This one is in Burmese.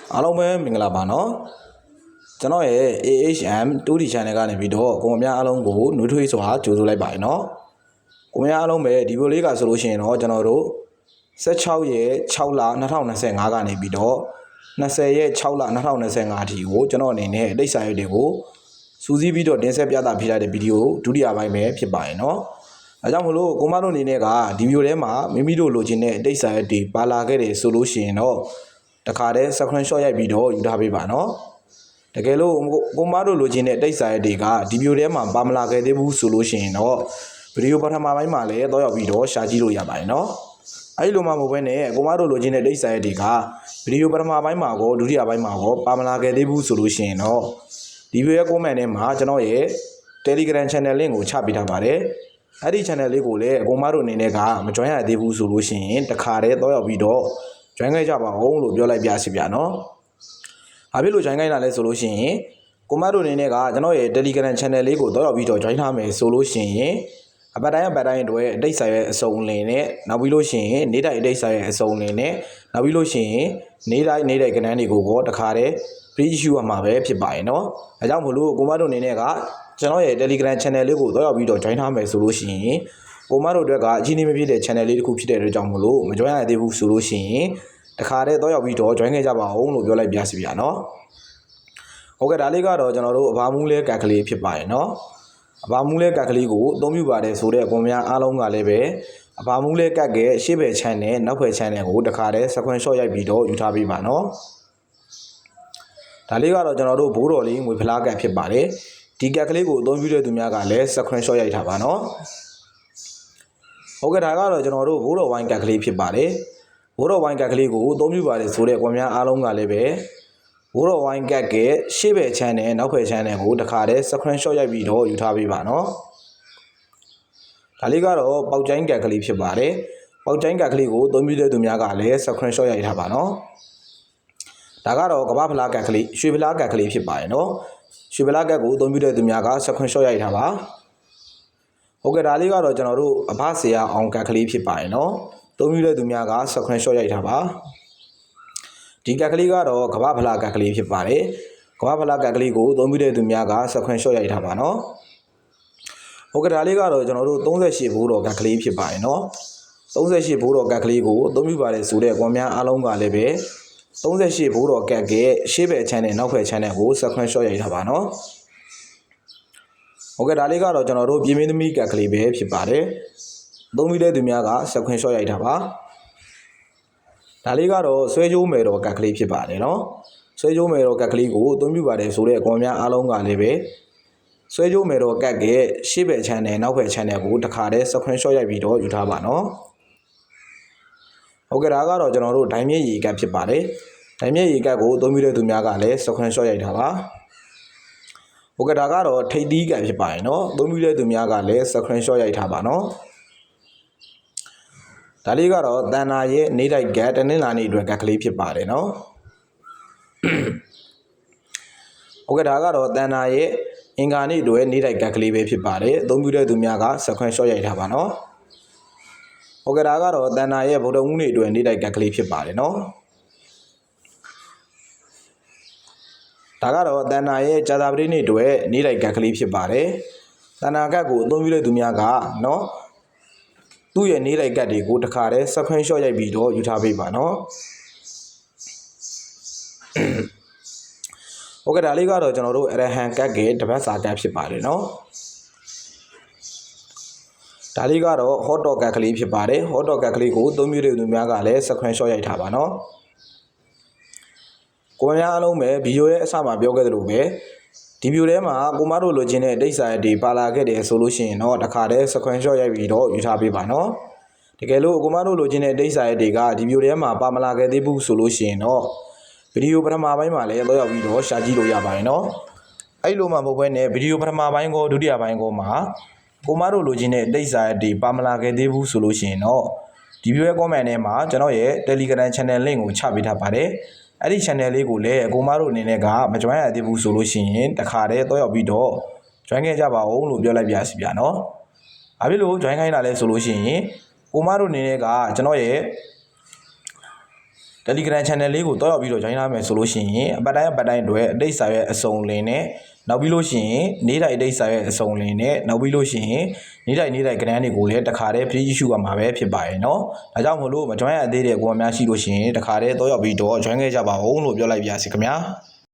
အားလုံးပဲမင်္ဂလာပါနော်ကျွန်တော်ရဲ့ AHM 2D channel ကနေပြီးတော့ကိုမများအားလုံးကိုနှွေးထွေးစွာကြိုဆိုလိုက်ပါတယ်နော်ကိုမများအားလုံးပဲဒီဗီဒီယိုလေးကဆိုလို့ရှိရင်တော့ကျွန်တော်တို့16ရက်6လ2025ကနေပြီးတော့20ရက်6လ2025အထိကိုကျွန်တော်အနေနဲ့အတိတ်စာရွက်တွေကိုစူးစီးပြီးတော့တင်ဆက်ပြသပေးလိုက်တဲ့ဗီဒီယိုဒုတိယပိုင်းပဲဖြစ်ပါတယ်နော်အဲကြောင့်မလို့ကိုမတို့အနေနဲ့ကဒီဗီဒီယိုထဲမှာမိမိတို့လိုချင်တဲ့အတိတ်စာရွက်တွေပါလာခဲ့တယ်ဆိုလို့ရှိရင်တော့တခါတည်း screenshot ရိုက်ပြီးတော့ယူထားပေးပါနော်တကယ်လို့ကိုမတို့လိုချင်တဲ့တိတ်စာရက်တွေကဒီဗီဒီယိုထဲမှာပါမလာခဲ့သေးဘူးဆိုလို့ရှိရင်တော့ဗီဒီယိုပထမပိုင်းမှာလည်းတော့ရောက်ပြီးတော့ရှာကြည့်လို့ရပါတယ်နော်အဲဒီလိုမှမဟုတ်ဘဲနဲ့ကိုမတို့လိုချင်တဲ့တိတ်စာရက်တွေကဗီဒီယိုပထမပိုင်းမှာကောဒုတိယပိုင်းမှာကောပါမလာခဲ့သေးဘူးဆိုလို့ရှိရင်တော့ဒီဗီဒီယိုရဲ့ comment ထဲမှာကျွန်တော်ရဲ့ Telegram channel link ကိုချပေးထားပါတယ်အဲ့ဒီ channel လေးကိုလည်းကိုမတို့အနေနဲ့ကမ join ရသေးဘူးဆိုလို့ရှိရင်တခါတည်းတော့ရောက်ပြီးတော့join ခဲ့ကြပါဦးလို့ပြောလိုက်ပြစီဗျာနော်။ဘာဖြစ်လို့ join ခိုင်းတာလဲဆိုလို့ရှိရင်ကိုမတို့အနေနဲ့ကကျွန်တော်ရဲ့ Telegram channel လေးကိုတော့ရောက်ပြီးတော့ join ထားမယ်ဆိုလို့ရှိရင်အပတ်တိုင်းအတွက်အတိတ်စာရဲ့အစုံလင်နဲ့နောက်ပြီးလို့ရှိရင်နေ့တိုင်းအတိတ်စာရဲ့အစုံလင်နဲ့နောက်ပြီးလို့ရှိရင်နေ့တိုင်းကဏ္ဍတွေကိုတော့တခါတည်း free issue ရမှာပဲဖြစ်ပါရဲ့နော်။အဲကြောင့်မို့လို့ကိုမတို့အနေနဲ့ကကျွန်တော်ရဲ့ Telegram channel လေးကိုတော့ရောက်ပြီးတော့ join ထားမယ်ဆိုလို့ရှိရင်ကိုမတို့အတွက်ကအချင်းချင်းမဖြစ်တဲ့ channel လေးတစ်ခုဖြစ်တဲ့အတွက်ကြောင့်မို့လို့မ join ရသေးဘူးဆိုလို့ရှိရင်တခါတည်းတော့ရောက်ပြီးတော့ join ခဲ့ကြပါဦးလို့ပြောလိုက်ပြစီဗျာနော်ဟုတ်ကဲ့ဒါလေးကတော့ကျွန်တော်တို့အဘာမူးလဲကတ်ကလေးဖြစ်ပါရဲ့နော်အဘာမူးလဲကတ်ကလေးကိုအသုံးပြုပါတယ်ဆိုတဲ့အကွန်များအားလုံးကလည်းပဲအဘာမူးလဲကတ်ရဲ့ရှေ့ဘက် channel နောက်ဘက် channel ကိုတခါတည်း screenshot ရိုက်ပြီးတော့ယူထားပေးပါနော်ဒါလေးကတော့ကျွန်တော်တို့ဘိုးတော်လေးငွေဖလားကတ်ဖြစ်ပါတယ်ဒီကတ်ကလေးကိုအသုံးပြုတဲ့သူများကလည်း screenshot ရိုက်ထားပါနော်ဟုတ်ကဲ့ဒါကတော့ကျွန်တော်တို့ဘိုးတော်ဝိုင်းကတ်ကလေးဖြစ်ပါတယ်ဘိုးတော်ဝိုင်းကတ်ကလေးကိုအသုံးပြုပါတယ်ဆိုတဲ့ကွန်များအားလုံးကလည်းပဲဘိုးတော်ဝိုင်းကတ်ကရှေ့ဘက် channel နောက်ဘက် channel ကိုတခါတည်း screenshot ရိုက်ပြီးတော့ယူထားပေးပါနော်ဒါလေးကတော့ပေါက်ကျိုင်းကတ်ကလေးဖြစ်ပါတယ်ပေါက်ကျိုင်းကတ်ကလေးကိုအသုံးပြုတဲ့သူများကလည်း screenshot ရိုက်ထားပါနော်ဒါကတော့ကမ္ဘာဖလားကတ်ကလေးရွှေဖလားကတ်ကလေးဖြစ်ပါတယ်နော်ရွှေဖလားကတ်ကိုအသုံးပြုတဲ့သူများက screenshot ရိုက်ထားပါဟုတ်ကဲ့ဒါလေးကတော့ကျွန်တော်တို့အဖဆရာအောင်ကတ်ကလေးဖြစ်ပါတယ်နော်သုံးပြုတဲ့သူများက screenshot ရိုက်ထားပါဒီကတ်ကလေးကတော့ကမ္ဘာဖလားကတ်ကလေးဖြစ်ပါတယ်ကမ္ဘာဖလားကတ်ကလေးကိုသုံးပြုတဲ့သူများက screenshot ရိုက်ထားပါနော်ဟုတ်ကဲ့ဒါလေးကတော့ကျွန်တော်တို့38ဘိုးတော်ကတ်ကလေးဖြစ်ပါတယ်နော်38ဘိုးတော်ကတ်ကလေးကိုသုံးပြုပါတယ်ဆိုတဲ့ကွန်များအားလုံးကလည်းပဲ38ဘိုးတော်ကတ်ရဲ့ရှေ့ဘက် channel နောက်ဘက် channel ကို screenshot ရိုက်ထားပါနော်ဟုတ်ကဲ့ဒါလေးကတော့ကျွန်တော်တို့ပြည်မင်းသမီးကတ်ကလေးပဲဖြစ်ပါတယ်သုံးပြီးတဲ့သူများက screenshot ရိုက်ထားပါဒါလေးကတော့ဆွဲကြိုးမယ်တော်ကတ်ကလေးဖြစ်ပါတယ်နော်ဆွဲကြိုးမယ်တော်ကတ်ကလေးကိုသုံးပြုပါတယ်ဆိုတဲ့အကွန်များအားလုံးကလည်းပဲဆွဲကြိုးမယ်တော်ကတ်ရဲ့ရှေ့ဘက် channel နောက်ဘက် channel ကိုတခါတည်း screenshot ရိုက်ပြီးတော့ယူထားပါနော်ဟုတ်ကဲ့ဒါကတော့ကျွန်တော်တို့ဒိုင်မြင့်ရေကတ်ဖြစ်ပါတယ်ဒိုင်မြင့်ရေကတ်ကိုသုံးပြုတဲ့သူများကလည်း screenshot ရိုက်ထားပါဟုတ်ကဲ့ဒါကတော့ထိပ်သီးကတ်ဖြစ်ပါတယ်နော်သုံးပြုတဲ့သူများကလည်း screenshot ရိုက်ထားပါနော်ဒါလေးကတော့တန်နာရဲ့နေတိုက်ကတ်တနင်္လာနေ့အတွက်ကတ်ကလေးဖြစ်ပါတယ်နော်ဟုတ်ကဲ့ဒါကတော့တန်နာရဲ့အင်္ဂါနေ့အတွက်နေတိုက်ကတ်ကလေးပဲဖြစ်ပါတယ်အသုံးပြုတဲ့သူများက screenshot ရိုက်ထားပါနော်ဟုတ်ကဲ့ဒါကတော့တန်နာရဲ့ဗုဒ္ဓဦးနေ့အတွက်နေတိုက်ကတ်ကလေးဖြစ်ပါတယ်နော်ဒါကတော့တန်နာရဲ့ကြာသပတေးနေ့အတွက်နေတိုက်ကတ်ကလေးဖြစ်ပါတယ်တန်နာကတ်ကိုအသုံးပြုတဲ့သူများကနော်သူ့ရဲ့နေတိုက်ကတ်တွေကိုတခါတည်း screenshot ရိုက်ပြီးတော့ယူထားပေးပါနော်ဟုတ်ကဲ့ဒါလေးကတော့ကျွန်တော်တို့အရဟံကတ်ကတပတ်စာကတ်ဖြစ်ပါတယ်နော်ဒါလေးကတော့ hot dog ကတ်ကလေးဖြစ်ပါတယ် hot dog ကတ်ကလေးကိုအသုံးပြုတဲ့သူများကလည်း screenshot ရိုက်ထားပါနော်ကိုများအားလုံးပဲဗီဒီယိုရဲ့အစမှာပြောခဲ့သလိုပဲဒီဗီဒီယိုထဲမှာကိုမတို့လိုချင်တဲ့အတိတ်စာရက်တွေပါလာခဲ့တယ်ဆိုလို့ရှိရင်တော့တခါတည်း screenshot ရိုက်ပြီးတော့ယူထားပေးပါနော်တကယ်လို့ကိုမတို့လိုချင်တဲ့အတိတ်စာရက်တွေကဒီဗီဒီယိုထဲမှာပါမလာခဲ့သေးဘူးဆိုလို့ရှိရင်တော့ဗီဒီယိုပထမပိုင်းမှာလည်းတော့ရောက်ပြီးတော့ရှာကြည့်လို့ရပါတယ်နော်အဲ့လိုမှမဟုတ်ဘဲနဲ့ဗီဒီယိုပထမပိုင်းကိုဒုတိယပိုင်းကိုမှာကိုမတို့လိုချင်တဲ့အတိတ်စာရက်တွေပါမလာခဲ့သေးဘူးဆိုလို့ရှိရင်တော့ဒီဗီဒီယိုရဲ့ comment ထဲမှာကျွန်တော်ရဲ့ Telegram channel link ကိုချပေးထားပါတယ်အဲ့ဒီ channel လေးကိုလည်းကိုမတို့အနေနဲ့ကမ join ရသေးဘူးဆိုလို့ရှိရင်တခါတည်းတော့ရောက်ပြီးတော့ join ခဲ့ကြပါဦးလို့ပြောလိုက်ပြစီဗျာနော်။ဘာဖြစ်လို့ join ခိုင်းတာလဲဆိုလို့ရှိရင်ကိုမတို့အနေနဲ့ကကျွန်တော်ရဲ့ Telegram channel လေးကိုတော့ရောက်ပြီးတော့ join လာမယ်ဆိုလို့ရှိရင်အပတ်တိုင်းအတွက်အတိတ်စာရဲ့အစုံလင်နဲ့နောက်ပြီးလို့ရှိရင်နေ့တိုင်းအတိတ်စာရဲ့အစုံလင်နဲ့နောက်ပြီးလို့ရှိရင်နေ့တိုင်းကဏ္ဍတွေကိုလည်းတခါတည်း free issue ကမှာပဲဖြစ်ပါရဲ့เนาะဒါကြောင့်မို့လို့မ join ရသေးတဲ့ကိုယ်အများရှိလို့ရှိရင်တခါတည်းတော့ရောက်ပြီးတော့ join ခဲ့ကြပါဦးလို့ပြောလိုက်ပါရစေခင်ဗျာ